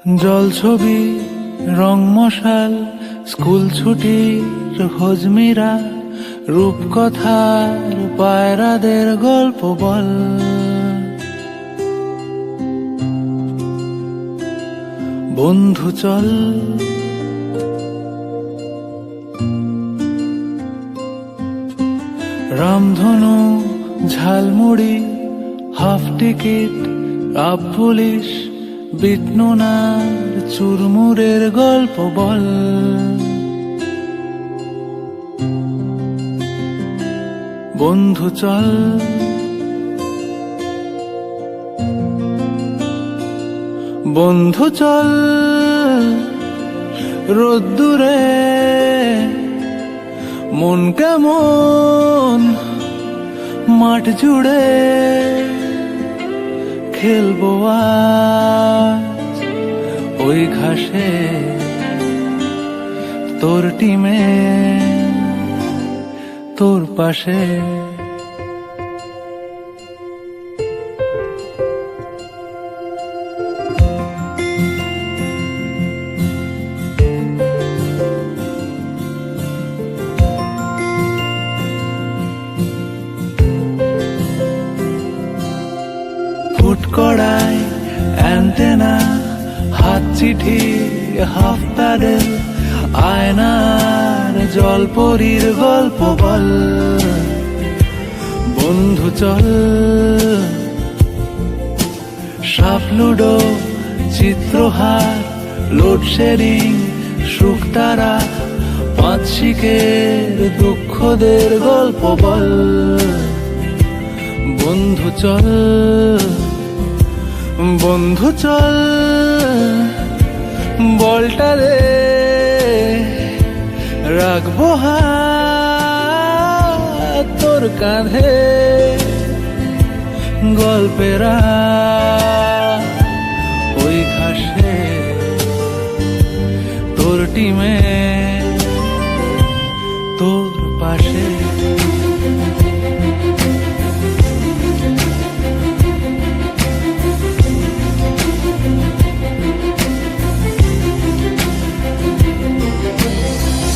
জল ছবি রং মশাল স্কুল ছুটির হজমিরা রূপকথার পায়রাদের গল্প বল। বন্ধু চল রামধনু ঝালমুড়ি হাফ টিকিট আপ পুলিশ বিটনুনার চুরমুরের গল্প বল। বন্ধু চল বন্ধু চল রোদ্দুরে মন কেমন মাঠ জুড়ে খেলবো আজ ওই ঘাসে তোর টিমে তোর পাশে। ফুটকড়াই অ্যান্টেনা হাত চিঠি হাফ প্যাডেল আয়নার জলপরীর গল্প বল। বন্ধু চল সাপ লুডো চিত্রহার লোডশেডিং শুকতারা পাঁচ শিকের দুঃখদের গল্প বল। বন্ধু চল বন্ধু চল বলটা রে রাখবো হাত তোর কাঁধে গল্পেরা ওই ঘাসে তোর টিমে তোর পাশে।